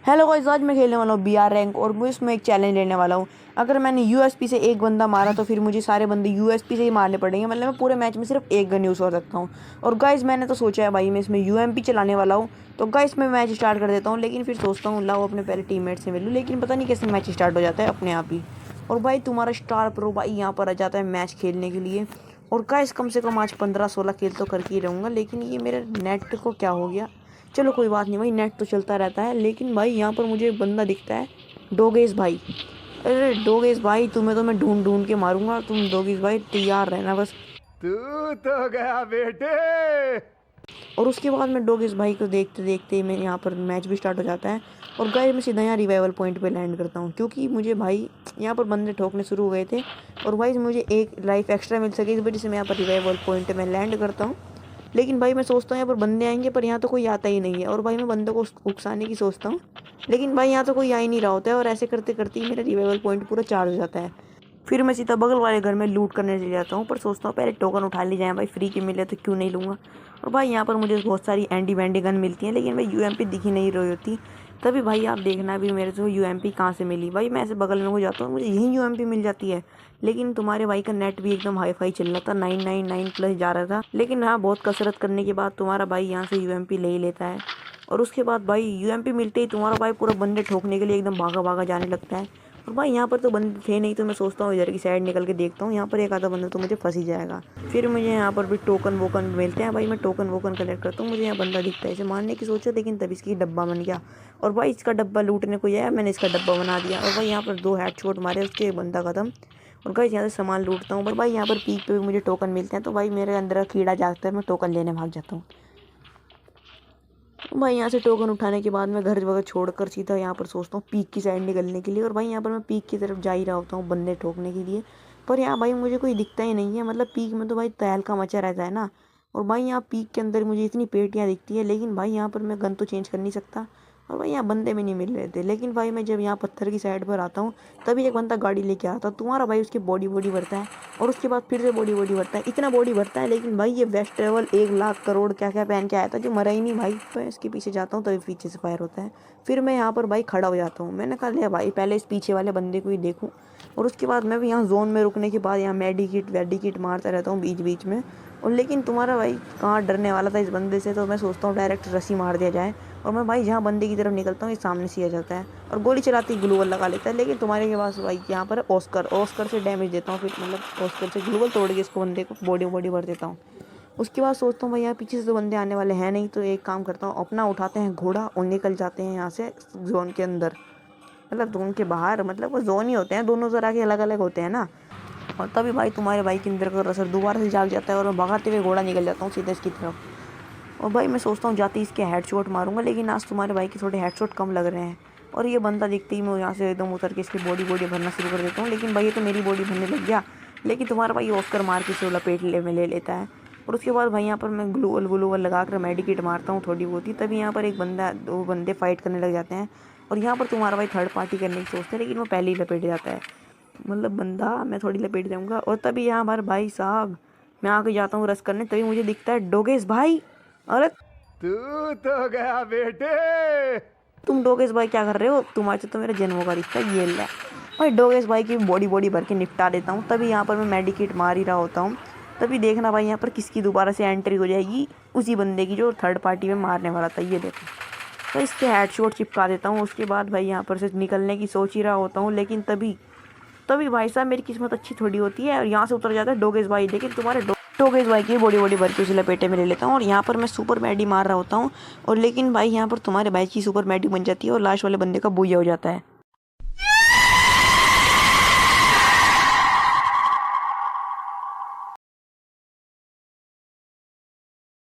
Hello guys, आज मैं खेलने वाला हूँ BR रैंक और मैं इसमें एक चैलेंज लेने वाला हूँ। अगर मैंने USP से एक बंदा मारा तो फिर मुझे सारे बंदे USP से ही मारने पड़ेंगे। मतलब मैं पूरे मैच में सिर्फ एक गन यूज़ कर सकता हूँ। और गाइस मैंने तो सोचा है भाई मैं इसमें UMP चलाने वाला हूँ। तो गाइस मैं मैच स्टार्ट कर देता हूँ, लेकिन फिर सोचता हूँ लाओ अपने पहले टीममेट से मिल लूँ, लेकिन पता नहीं कैसे मैच स्टार्ट हो जाता है अपने आप ही। और भाई तुम्हारा स्टार प्रो भाई यहाँ पर आ जाता है मैच खेलने के लिए। और गाइस कम से कम आज 15-16 किल तो करके ही रहूँगा, लेकिन ये मेरे नेट को क्या हो गया। चलो कोई बात नहीं भाई, नेट तो चलता रहता है। लेकिन भाई यहाँ पर मुझे एक बंदा दिखता है, डोगेश भाई। अरे डोगेश भाई, तुम्हें तो मैं ढूंढ ढूंढ के मारूंगा। तुम डोगेश भाई तैयार रहना बस। तू तो गया बेटे। और उसके बाद मैं डोगेश भाई को देखते देखते मैं यहाँ पर मैच भी स्टार्ट हो जाता है। और गाइस मैं सीधा यहाँ रिवाइवल पॉइंट पे लैंड करता हूँ, क्योंकि मुझे भाई यहाँ पर बंदे ठोकने शुरू हो गए थे। और भाई मुझे एक लाइफ एक्स्ट्रा मिल सके, इस वजह से मैं यहाँ पर रिवाइवल पॉइंट में लैंड करता हूँ। लेकिन भाई मैं सोचता हूँ यहाँ पर बंदे आएंगे, पर यहाँ तो कोई आता ही नहीं है। और भाई मैं बंदों को उकसाने की सोचता हूँ, लेकिन भाई यहाँ तो कोई आ ही नहीं रहा होता है। और ऐसे करते करते ही मेरा रिवाइवल पॉइंट पूरा चार्ज हो जाता है। फिर मैं सीधा बगल वाले घर में लूट करने चले जाता हूँ, पर सोचता हूँ पहले टोकन उठा ली जाए, भाई फ्री के मिले तो क्यों नहीं लूँगा। और भाई यहाँ पर मुझे बहुत सारी एंटी बैंडी गन मिलती हैं, लेकिन भाई UMP दिख ही नहीं रही होती। तभी भाई आप देखना भी मेरे को UMP कहाँ से मिली। भाई मैं ऐसे बगल में हो जाता हूँ, मुझे यही UMP मिल जाती है। लेकिन तुम्हारे भाई का नेट भी एकदम हाई फाई चल रहा था, 999 प्लस जा रहा था। लेकिन हाँ, बहुत कसरत करने के बाद तुम्हारा भाई यहाँ से UMP ले ही लेता है। और उसके बाद भाई UMP मिलते ही तुम्हारा भाई पूरा बंदे ठोकने के लिए एकदम भागा भागा जाने लगता है। और भाई यहाँ पर तो बंदे थे नहीं, तो मैं सोचता हूँ इधर की साइड निकल के देखता हूँ, यहाँ पर एक आधा बंदा तो मुझे फंस ही जाएगा। फिर मुझे यहाँ पर भी टोकन वोकन मिलते हैं। भाई मैं टोकन वोकन कलेक्ट करता हूँ, मुझे यहाँ बंदा दिखता है, इसे मारने की सोचा, लेकिन तब इसकी डब्बा बन गया। और भाई इसका डब्बा लूटने को आया, मैंने इसका डब्बा बना दिया। और भाई यहाँ पर 2 हेडशॉट मारे, उसके बंदा खत्म। और भाई यहाँ से सामान लूटता हूँ, पर भाई यहाँ पर पीक पे भी मुझे टोकन मिलते हैं। तो भाई मेरे अंदर कीड़ा जागता है, मैं टोकन लेने भाग जाता हूँ। भाई यहाँ से टोकन उठाने के बाद मैं घर वगैरह छोड़कर सीधा यहाँ पर सोचता हूँ पीक की साइड निकलने के लिए। और भाई यहाँ पर मैं पीक की तरफ जा ही रहा होता हूँ बंदे ठोकने के लिए, पर यहाँ भाई मुझे कोई दिखता ही नहीं है। मतलब पीक में तो भाई तहलका मचा रहता है ना। और भाई यहाँ पीक के अंदर मुझे इतनी पेटियाँ दिखती है, लेकिन भाई यहाँ पर मैं गन तो चेंज कर नहीं सकता। और भाई यहाँ बंदे भी नहीं मिल रहे थे। लेकिन भाई मैं जब यहाँ पत्थर की साइड पर आता हूँ, तभी एक बंदा गाड़ी लेके आता है। तुम्हारा भाई उसकी बॉडी भरता है, और उसके बाद फिर से बॉडी भरता है, इतना बॉडी भरता है। लेकिन भाई ये वेस्ट ट्रेवल 1 लाख करोड़ क्या क्या पहन के आया था, जो मरा ही नहीं भाई। तो इसके पीछे जाता हूँ, तभी पीछे से फायर होता है। फिर मैं यहाँ पर भाई खड़ा हो जाता हूँ। मैंने कहा लिया भाई पहले इस पीछे वाले बंदे को ही देखूँ। और उसके बाद मैं भी यहाँ जोन में रुकने के बाद यहाँ मेडिकिट मारता रहता हूँ बीच बीच में। और लेकिन तुम्हारा भाई कहाँ डरने वाला था इस बंदे से, तो मैं सोचता हूँ डायरेक्ट रस्सी मार दिया जाए। और मैं भाई जहाँ बंदे की तरफ निकलता हूँ, ये सामने से आ जाता है और गोली चलाती ही ग्लूवल लगा लेता है। लेकिन तुम्हारे के पास भाई यहाँ पर ऑस्कर से डैमेज देता हूँ। फिर मतलब ऑस्कर से ग्लूवल तोड़ के इसको बंदे को बॉडी भर देता हूँ। उसके बाद सोचता हूँ भाई यहाँ पीछे से तो बंदे आने वाले हैं नहीं, तो एक काम करता हूँ, अपना उठाते हैं घोड़ा और निकल जाते हैं यहाँ से जोन के अंदर। मतलब जोन के बाहर, मतलब वो जोन ही होते हैं, दोनों तरह के अलग अलग होते हैं ना। और तभी भाई तुम्हारे भाई के अंदर का रसर दोबारा से जाग जाता है, और मैं भगाते हुए घोड़ा निकल जाता हूँ सीधे इसकी तरफ। और भाई मैं सोचता हूँ जाते ही इसके हेडशॉट मारूंगा, लेकिन आज तुम्हारे भाई के थोड़े हेडशॉट कम लग रहे हैं। और ये बंदा दिखते ही मैं यहाँ से एकदम उतर के इसकी बॉडी भरना शुरू कर देता हूँ। लेकिन भाई ये तो मेरी बॉडी भरने लग गया, लेकिन तुम्हारा भाई ऑस्कर मार के इसे लपेट ले लेता है। और उसके बाद भाई यहाँ पर मैं ग्लूवल लगा कर मेडिकेट मारता हूँ थोड़ी बहुत ही। तभी यहाँ पर एक बंदा 2 बंदे फाइट करने लग जाते हैं, और यहाँ पर तुम्हारा भाई थर्ड पार्टी करने की सोचते हैं, लेकिन वो पहले ही लपेट जाता है। मतलब बंदा मैं थोड़ी लपेट जाऊँगा। और तभी यहाँ पर भाई साहब मैं आके जाता हूँ रस करने, तभी मुझे दिखता है डोगेश भाई। अरे तू तो गया बेटे। तुम डोगेश भाई क्या कर रहे हो, तुम्हारे तो मेरा जन्मों का रिश्ता ये ले। भाई डोगेश भाई की बॉडी भर के निपटा देता हूँ। तभी यहाँ पर मैं मेडिकेट मार ही रहा होता हूँ। तभी देखना भाई यहाँ पर किसकी दोबारा से एंट्री हो जाएगी, उसी बंदे की जो थर्ड पार्टी में मारने वाला था। ये देखो, तो इसके हेडशॉट चिपका देता हूँ। उसके बाद भाई यहाँ पर से निकलने की सोच ही रहा होता हूँ, लेकिन तभी तभी भाई साहब मेरी किस्मत अच्छी थोड़ी होती है, और यहाँ से उतर जाता है डोगेश भाई। लेकिन तुम्हारे डोगेश भाई की बॉडी भर के उसे लपेटे में ले लेता हूँ, और यहाँ पर मैं सुपर मैडी मार रहा होता हूँ। और लेकिन भाई यहाँ पर तुम्हारे भाई की सुपर मैडी बन जाती है, और लास्ट वाले बंदे का बुया हो जाता है।